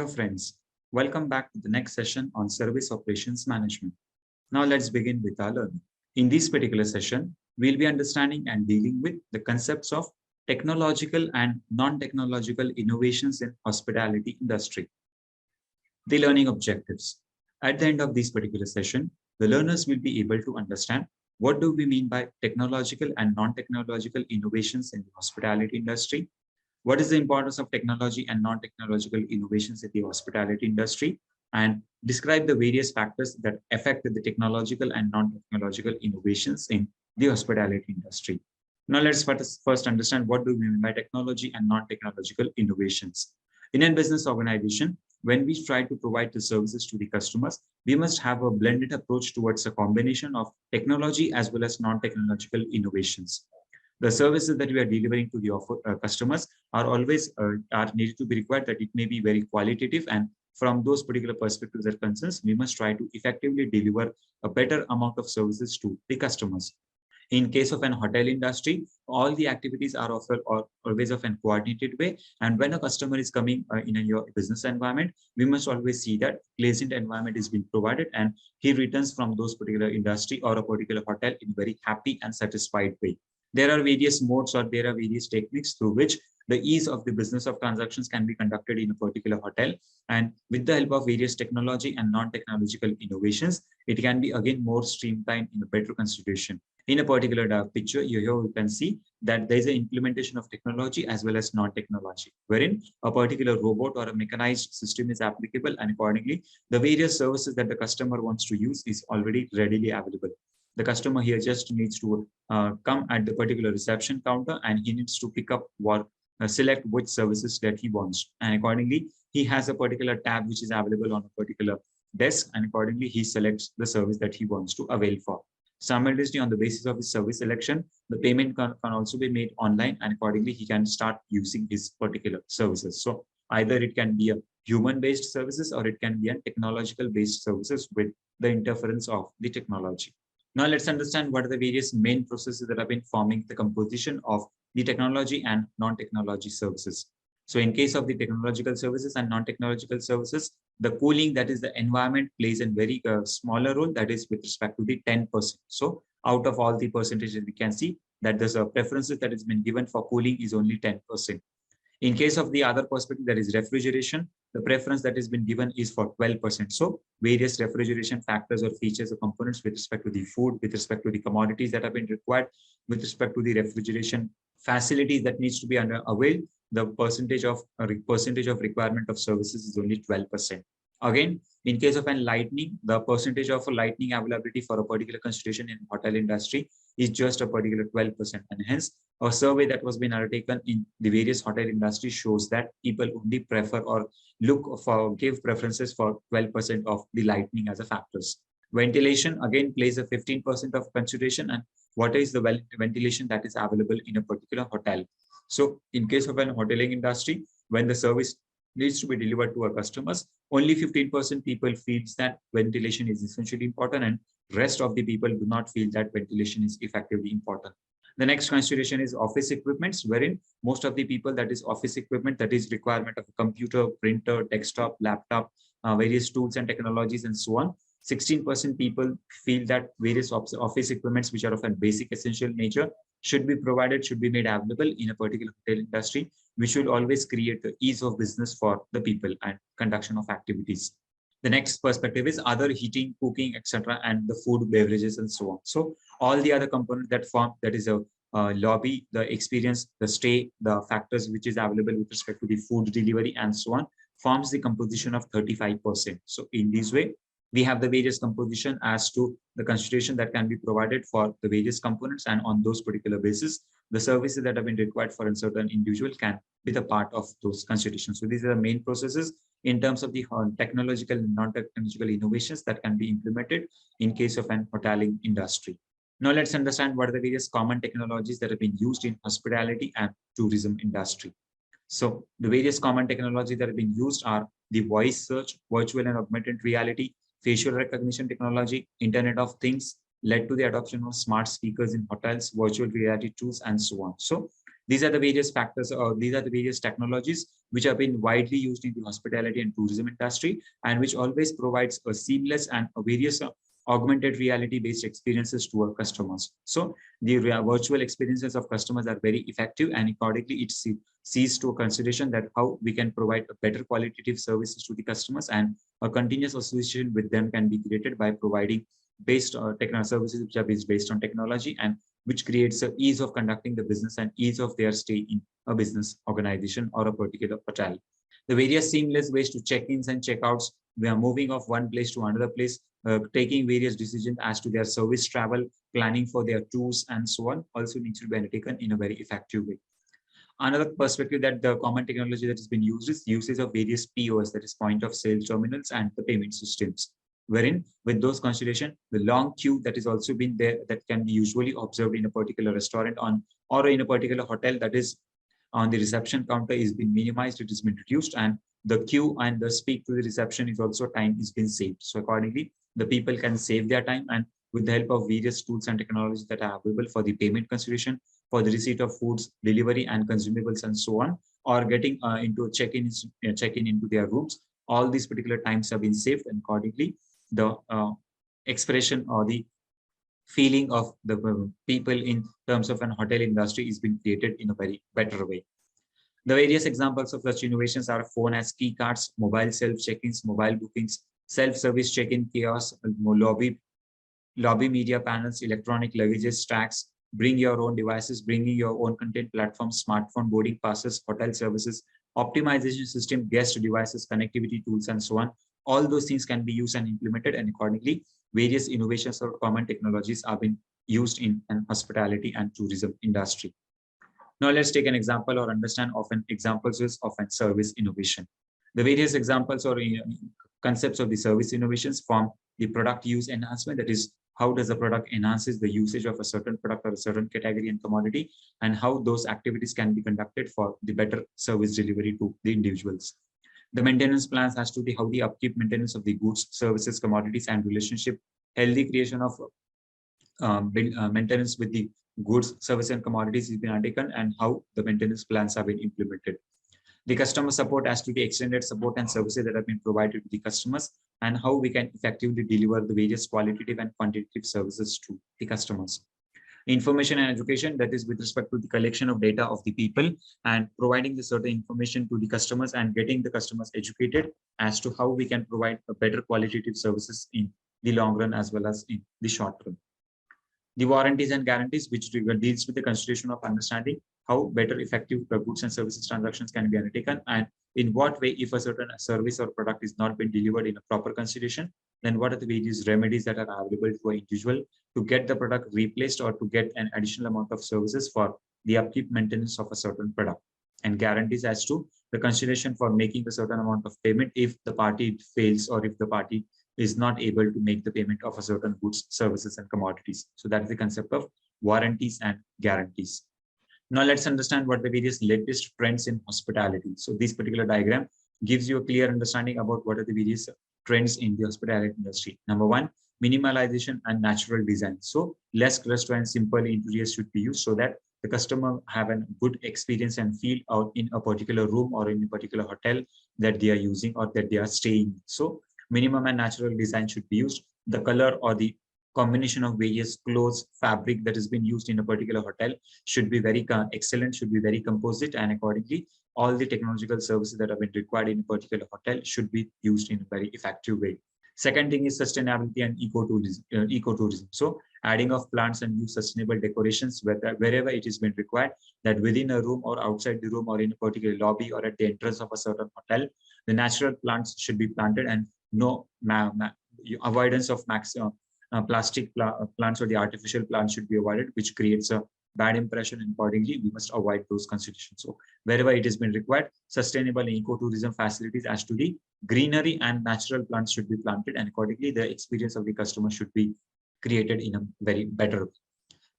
friends, welcome back to the next session on Service Operations Management. Now let's begin with our learning. In this particular session, we'll be understanding and dealing with the concepts of technological and non-technological innovations in hospitality industry. The learning objectives. At the end of this particular session, the learners will be able to understand what do we mean by technological and non-technological innovations in the hospitality industry. What is the importance of technology and non-technological innovations in the hospitality industry, and describe the various factors that affect the technological and non-technological innovations in the hospitality industry. Now let's first understand what do we mean by technology and non-technological innovations. In a business organization, when we try to provide the services to the customers, we must have a blended approach towards a combination of technology as well as non-technological innovations. The services that we are delivering to the customers are always are needed to be required that it may be very qualitative, and from those particular perspectives or concerns, we must try to effectively deliver a better amount of services to the customers. In case of an hotel industry, all the activities are always of a coordinated way. And when a customer is coming in your business environment, we must always see that pleasant environment is being provided and he returns from those particular industry or a particular hotel in very happy and satisfied way. There are various modes or there are various techniques through which the ease of the business of transactions can be conducted in a particular hotel. And with the help of various technology and non-technological innovations, it can be again more streamlined in a better consideration. In a particular picture, here you can see that there is an implementation of technology as well as non-technology, wherein a particular robot or a mechanized system is applicable, and accordingly, the various services that the customer wants to use is already readily available. The customer here just needs to come at the particular reception counter and he needs to pick up or select which services that he wants. And accordingly, he has a particular tab which is available on a particular desk, and accordingly, he selects the service that he wants to avail for. Simultaneously, on the basis of his service selection, the payment can also be made online, and accordingly, he can start using his particular services. So either it can be a human-based services or it can be a technological-based services with the interference of the technology. Now let's understand what are the various main processes that have been forming the composition of the technology and non-technology services. So in case of the technological services and non-technological services, the cooling, that is the environment, plays a very smaller role, that is with respect to the 10%. So out of all the percentages, we can see that there's a preferences that has been given for cooling is only 10%. In case of the other perspective, that is refrigeration, the preference that has been given is for 12%. So various refrigeration factors or features or components with respect to the food, with respect to the commodities that have been required, with respect to the refrigeration facilities that needs to be availed, the percentage of requirement of services is only 12%. Again, in case of an lightning, the percentage of lightning availability for a particular consideration in hotel industry is just a particular 12%. And hence, a survey that was being undertaken in the various hotel industry shows that people only prefer or give preferences for 12% of the lightning as a factors. Ventilation again plays a 15% of consideration, and what is the ventilation that is available in a particular hotel. So in case of an hoteling industry, when the service needs to be delivered to our customers, only 15% people feels that ventilation is essentially important, and rest of the people do not feel that ventilation is effectively important. The next consideration is office equipments, wherein most of the people, that is office equipment, that is requirement of a computer, printer, desktop, laptop, various tools and technologies, and so on. 16% people feel that various office equipments which are of a basic essential nature should be provided, should be made available in a particular hotel industry, which will always create the ease of business for the people and conduction of activities. The next perspective is other heating, cooking, etc., and the food, beverages, and so on. So all the other components that form, that is a lobby, the experience, the stay, the factors which is available with respect to the food delivery, and so on, forms the composition of 35%. So in this way, we have the various composition as to the consideration that can be provided for the various components, and on those particular basis, the services that have been required for a certain individual can be the part of those considerations. So these are the main processes in terms of the technological and non-technological innovations that can be implemented in case of an hoteling industry. Now let's understand what are the various common technologies that have been used in hospitality and tourism industry. So the various common technologies that have been used are the voice search, virtual and augmented reality, facial recognition technology, Internet of Things, led to the adoption of smart speakers in hotels, virtual reality tools, and so on. So These are the various factors, or these are the various technologies which have been widely used in the hospitality and tourism industry, and which always provides a seamless and a various augmented reality based experiences to our customers. So the virtual experiences of customers are very effective, and accordingly it sees to a consideration that how we can provide a better qualitative services to the customers, and a continuous association with them can be created by providing based technical services which are based on technology, and which creates a ease of conducting the business and ease of their stay in a business organization or a particular hotel. The various seamless ways to check-ins and check-outs, we are moving of one place to another place, taking various decisions as to their service travel, planning for their tours and so on, also needs to be undertaken in a very effective way. Another perspective that the common technology that has been used is usage of various POS, that is point of sale terminals, and the payment systems, wherein with those consideration, the long queue that is also been there that can be usually observed in a particular restaurant on or in a particular hotel, that is on the reception counter, is being minimized, it has been reduced, and the queue and the speak to the reception is also time is been saved. So accordingly, the people can save their time, and with the help of various tools and technologies that are available for the payment consideration, for the receipt of foods, delivery and consumables and so on, or getting into check-in into their rooms, all these particular times have been saved, and accordingly, the expression or the feeling of the people in terms of an hotel industry is being created in a very better way. The various examples of such innovations are phone as key cards, mobile self check-ins, mobile bookings, self-service check-in kiosks, lobby media panels, electronic luggages, stacks, bring your own devices, bringing your own content platforms, smartphone boarding passes, hotel services, optimization system, guest devices, connectivity tools, and so on. All those things can be used and implemented, and accordingly, various innovations or common technologies are being used in an hospitality and tourism industry. Now let's take an example or understand often examples of an service innovation. The various examples or concepts of the service innovations form the product use enhancement, that is how does the product enhances the usage of a certain product or a certain category and commodity, and how those activities can be conducted for the better service delivery to the individuals. The maintenance plans has to be how the upkeep maintenance of the goods, services, commodities, and relationship, healthy creation of maintenance with the goods, services, and commodities is being undertaken, and how the maintenance plans have been implemented. The customer support has to be extended support and services that have been provided to the customers, and how we can effectively deliver the various qualitative and quantitative services to the customers. Information and education, that is with respect to the collection of data of the people and providing the certain information to the customers and getting the customers educated as to how we can provide a better qualitative services in the long run as well as in the short run. The warranties and guarantees, which deals with the consideration of understanding how better effective goods and services transactions can be undertaken, and in what way, if a certain service or product is not being delivered in a proper consideration, then what are the various remedies that are available to an individual to get the product replaced or to get an additional amount of services for the upkeep maintenance of a certain product, and guarantees as to the consideration for making a certain amount of payment if the party fails or if the party is not able to make the payment of a certain goods, services, and commodities. So that's the concept of warranties and guarantees. Now let's understand what the various latest trends in hospitality. So this particular diagram gives you a clear understanding about what are the various trends in the hospitality industry. Number one, minimalization and natural design. So less cluster and simple interiors should be used so that the customer have a good experience and feel out in a particular room or in a particular hotel that they are using or that they are staying. So minimum and natural design should be used. The color or the combination of various clothes, fabric that has been used in a particular hotel should be very excellent, should be very composite, and accordingly, all the technological services that have been required in a particular hotel should be used in a very effective way. Second thing is sustainability and ecotourism. So adding of plants and new sustainable decorations wherever it is been required, that within a room or outside the room or in a particular lobby or at the entrance of a certain hotel, the natural plants should be planted, and no avoidance of plastic plants or the artificial plants should be avoided, which creates a bad impression, and accordingly we must avoid those considerations. So wherever it has been required, sustainable ecotourism facilities as to the greenery and natural plants should be planted, and accordingly the experience of the customer should be created in a very better way.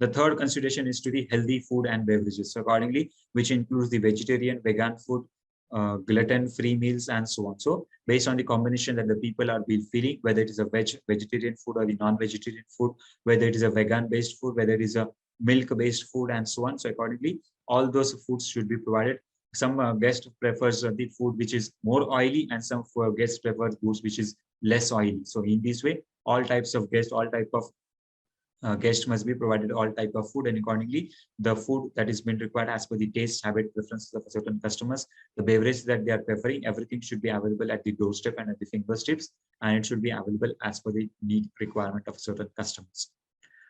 The third consideration is to the healthy food and beverages. So accordingly, which includes the vegetarian, vegan food, gluten-free meals, and so on. So based on the combination that the people are feeling, whether it is a vegetarian food or the non-vegetarian food, whether it is a vegan-based food, whether it is a milk-based food, and so on. So accordingly, all those foods should be provided. Some guest prefers the food which is more oily, and some guests prefer foods which is less oily. So in this way, all types of guests, all type of guest must be provided all type of food, and accordingly the food that is been required as per the taste habit preferences of certain customers, the beverage that they are preferring, everything should be available at the doorstep and at the fingertips, and it should be available as per the need requirement of certain customers.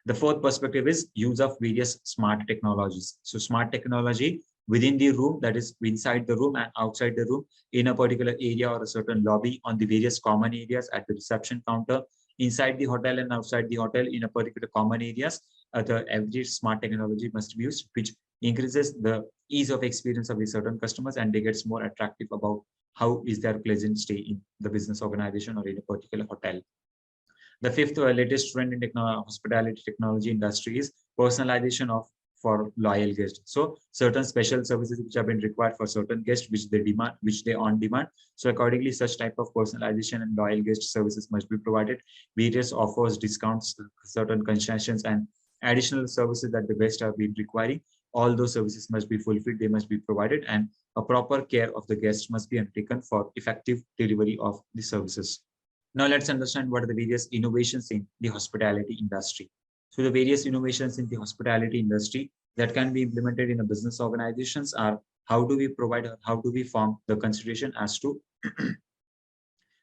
The fourth perspective is use of various smart technologies. So smart technology within the room, that is inside the room and outside the room, in a particular area or a certain lobby, on the various common areas, at the reception counter, inside the hotel and outside the hotel, in a particular common areas, the every smart technology must be used, which increases the ease of experience of the certain customers, and they gets more attractive about how is their pleasant stay in the business organization or in a particular hotel. The fifth latest trend in hospitality technology industry is personalization of for loyal guests. So certain special services which have been required for certain guests, which they demand, which they on demand. So accordingly, such type of personalization and loyal guest services must be provided. Various offers, discounts, certain concessions, and additional services that the guests have been requiring. All those services must be fulfilled. They must be provided, and a proper care of the guests must be undertaken for effective delivery of the services. Now let's understand what are the various innovations in the hospitality industry. So the various innovations in the hospitality industry that can be implemented in a business organizations are how do we provide, how do we form the consideration as to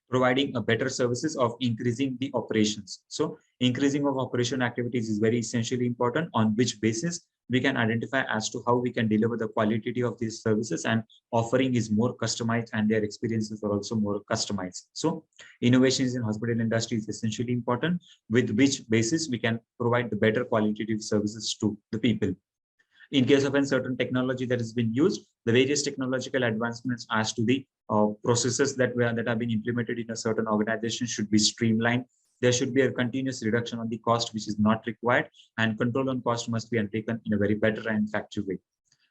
providing a better services of increasing the operations. So increasing of operation activities is very essentially important, on which basis we can identify as to how we can deliver the quality of these services, and offering is more customized and their experiences are also more customized. So innovations in hospital industry is essentially important, with which basis we can provide the better qualitative services to the people. In case of a certain technology that has been used, the various technological advancements as to the processes that have been implemented in a certain organization should be streamlined. There should be a continuous reduction on the cost which is not required, and control on cost must be undertaken in a very better and effective way.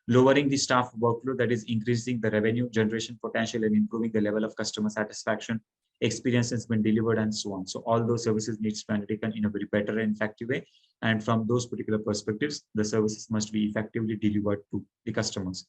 Lowering the staff workload, that is increasing the revenue generation potential and improving the level of customer satisfaction, experience has been delivered, and so on. So all those services needs to be undertaken in a very better and effective way. And from those particular perspectives, the services must be effectively delivered to the customers.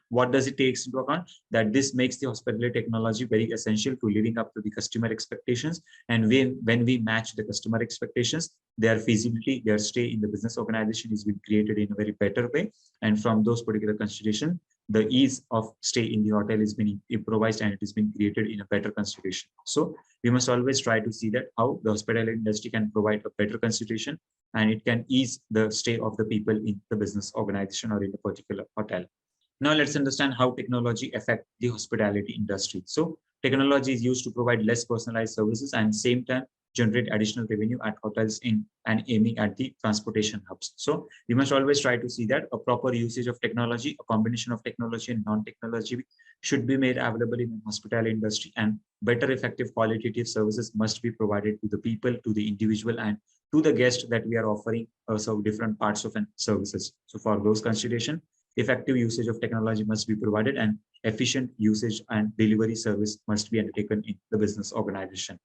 What does it take into account? That this makes the hospitality technology very essential to living up to the customer expectations. And when we match the customer expectations, their feasibility, their stay in the business organization is being created in a very better way. And from those particular considerations, the ease of stay in the hotel is being improvised and it is being created in a better consideration. So we must always try to see that how the hospitality industry can provide a better consideration, and it can ease the stay of the people in the business organization or in a particular hotel. Now let's understand how technology affect the hospitality industry. So technology is used to provide less personalized services and same time generate additional revenue at hotels in and aiming at the transportation hubs. So we must always try to see that a proper usage of technology, a combination of technology and non-technology should be made available in the hospitality industry, and better effective qualitative services must be provided to the people, to the individual, and to the guest that we are offering so different parts of services. So for those consideration, effective usage of technology must be provided, and efficient usage and delivery service must be undertaken in the business organization.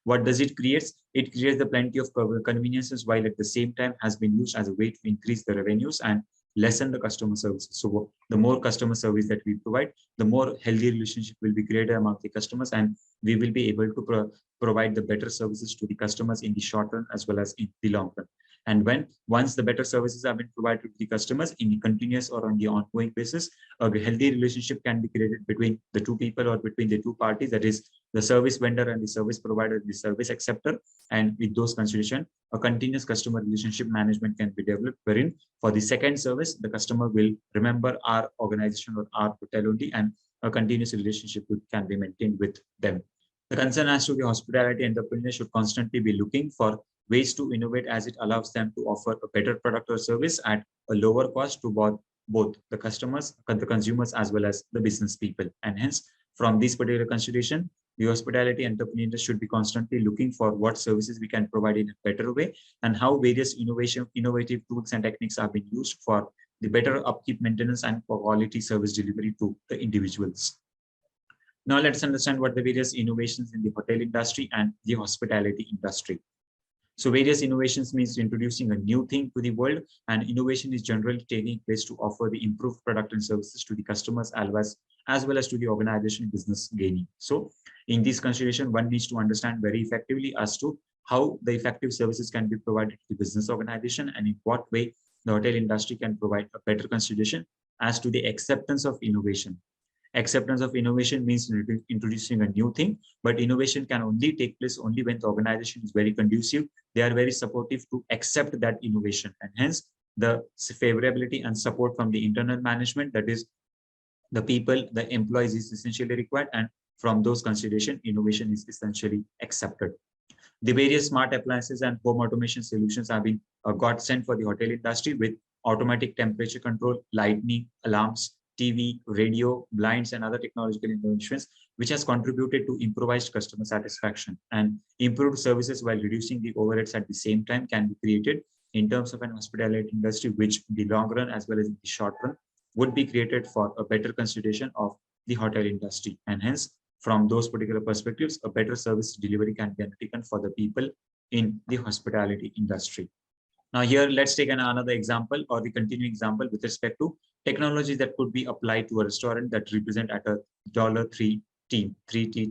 What does it create? It creates the plenty of conveniences, while at the same time has been used as a way to increase the revenues and lessen the customer services. So the more customer service that we provide, the more healthy relationship will be created among the customers, and we will be able to provide the better services to the customers in the short run as well as in the long run. And once the better services have been provided to the customers in the continuous or on the ongoing basis, a healthy relationship can be created between the two people or between the two parties, that is the service vendor and the service provider, the service acceptor. And with those considerations, a continuous customer relationship management can be developed, wherein for the second service, the customer will remember our organization or our hotel only, and a continuous relationship can be maintained with them. The concern as to the hospitality entrepreneurs should constantly be looking for ways to innovate, as it allows them to offer a better product or service at a lower cost to both the customers, the consumers, as well as the business people. And hence, from this particular consideration, the hospitality entrepreneurs should be constantly looking for what services we can provide in a better way, and how various innovative tools and techniques are being used for the better upkeep, maintenance, and for quality service delivery to the individuals. Now let's understand what the various innovations in the hotel industry and the hospitality industry. So various innovations means introducing a new thing to the world, and innovation is generally taking place to offer the improved product and services to the customers as well as to the organization business gaining. So in this consideration, one needs to understand very effectively as to how the effective services can be provided to the business organization and in what way the hotel industry can provide a better consideration as to the acceptance of innovation. Acceptance of innovation means introducing a new thing, but innovation can only take place only when the organization is very conducive. They are very supportive to accept that innovation, and hence the favorability and support from the internal management, that is the people, the employees, is essentially required, and from those consideration, innovation is essentially accepted. The various smart appliances and home automation solutions have been got sent for the hotel industry with automatic temperature control, lighting, alarms, TV, radio, blinds, and other technological innovations, which has contributed to improvised customer satisfaction and improved services while reducing the overheads at the same time can be created in terms of an hospitality industry, which in the long run as well as in the short run would be created for a better consideration of the hotel industry. And hence, from those particular perspectives, a better service delivery can be undertaken for the people in the hospitality industry. Now here, let's take another example or the continuing example with respect to technologies that could be applied to a restaurant that represent at a $3T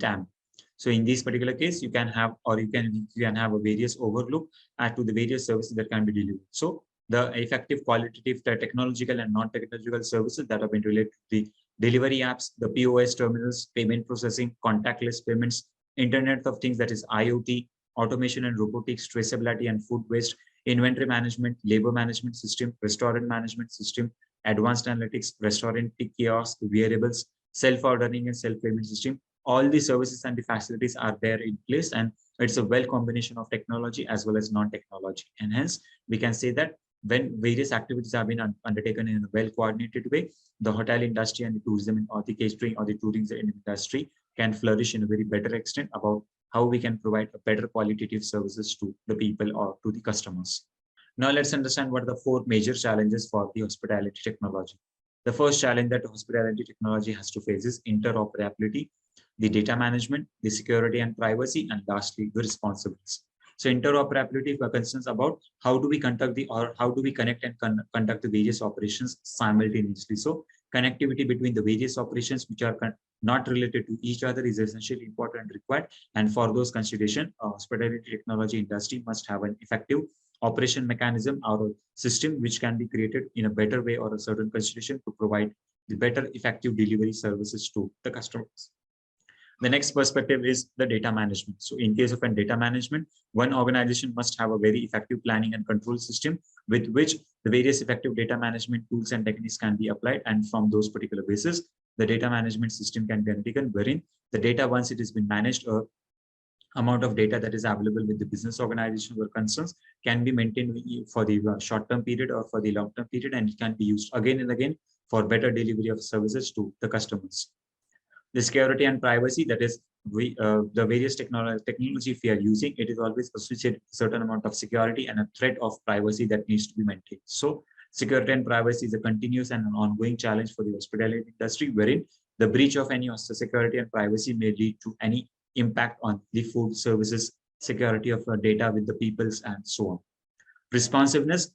TAM. So in this particular case, you can have, or you can have a various overlook as to the various services that can be delivered. So the effective qualitative, the technological and non-technological services that have been related to the delivery apps, the POS terminals, payment processing, contactless payments, Internet of Things, that is IoT, automation and robotics, traceability and food waste, inventory management, labor management system, restaurant management system, advanced analytics, restaurant kiosk, wearables, self-ordering and self-payment system. All the services and the facilities are there in place, and it's a well combination of technology as well as non-technology. And hence, we can say that when various activities have been undertaken in a well-coordinated way, the hotel industry and the tourism or the catering or the tourism industry can flourish in a very better extent about how we can provide a better qualitative services to the people or to the customers. Now let's understand what are the four major challenges for the hospitality technology. The first challenge that hospitality technology has to face is interoperability, the data management, the security and privacy, and lastly, the responsibilities. So interoperability concerns about how do we conduct how do we connect and conduct the various operations simultaneously. So connectivity between the various operations which are not related to each other is essentially important and required. And for those consideration, hospitality technology industry must have an effective operation mechanism or a system which can be created in a better way or a certain consideration to provide the better effective delivery services to the customers. The next perspective is the data management. So in case of an data management, one organization must have a very effective planning and control system with which the various effective data management tools and techniques can be applied. And from those particular basis, the data management system can be undertaken, wherein the data, once it has been managed, amount of data that is available with the business organization or concerns can be maintained for the short-term period or for the long-term period, and it can be used again and again for better delivery of services to the customers. The security and privacy, that is the various technology if we are using, it is always associated with a certain amount of security and a threat of privacy that needs to be maintained. So security and privacy is a continuous and an ongoing challenge for the hospitality industry, wherein the breach of any security and privacy may lead to any impact on the food services, security of data with the peoples, and so on. Responsiveness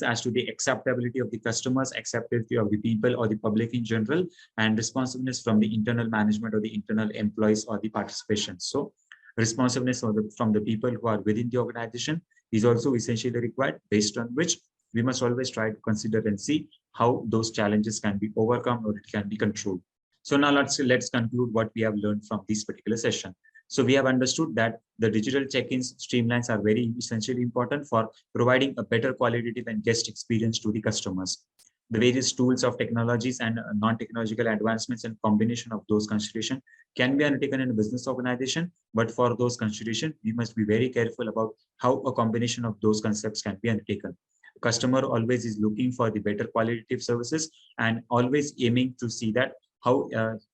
as to the acceptability of the customers, acceptability of the people or the public in general, and responsiveness from the internal management or the internal employees or the participation. So responsiveness from the people who are within the organization is also essentially required, based on which we must always try to consider and see how those challenges can be overcome or it can be controlled. So now let's conclude what we have learned from this particular session. So we have understood that the digital check-ins streamlines are very essentially important for providing a better qualitative and guest experience to the customers. The various tools of technologies and non-technological advancements and combination of those considerations can be undertaken in a business organization, but for those considerations, we must be very careful about how a combination of those concepts can be undertaken. Customer always is looking for the better qualitative services and always aiming to see that how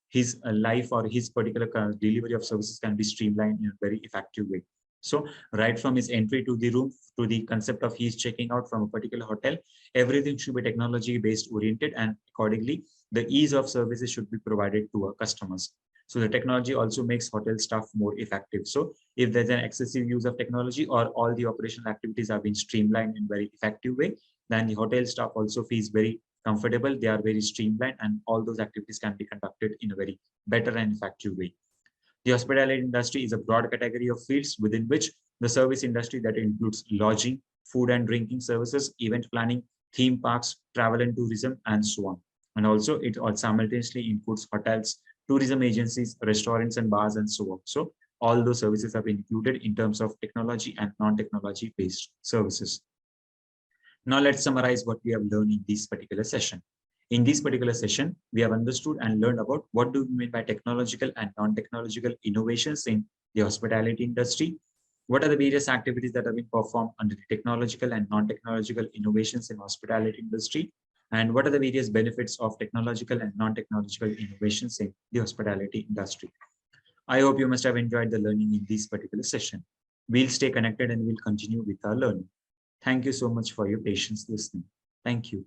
his life or his particular delivery of services can be streamlined in a very effective way. So right from his entry to the room to the concept of he's checking out from a particular hotel, everything should be technology based oriented, and accordingly the ease of services should be provided to our customers. So the technology also makes hotel staff more effective. So if there's an excessive use of technology or all the operational activities have been streamlined in very effective way, then the hotel staff also feels very comfortable. They are very streamlined and all those activities can be conducted in a very better and effective way. The hospitality industry is a broad category of fields within which the service industry that includes lodging, food and drinking services, event planning, theme parks, travel and tourism, and so on. And also it all simultaneously includes hotels, tourism agencies, restaurants and bars, and so on. So all those services have been included in terms of technology and non-technology based services. Now let's summarize what we have learned in this particular session. In this particular session, we have understood and learned about what do we mean by technological and non-technological innovations in the hospitality industry. What are the various activities that have been performed under the technological and non-technological innovations in hospitality industry? And what are the various benefits of technological and non-technological innovations in the hospitality industry? I hope you must have enjoyed the learning in this particular session. We'll stay connected and we'll continue with our learning. Thank you so much for your patience listening. Thank you.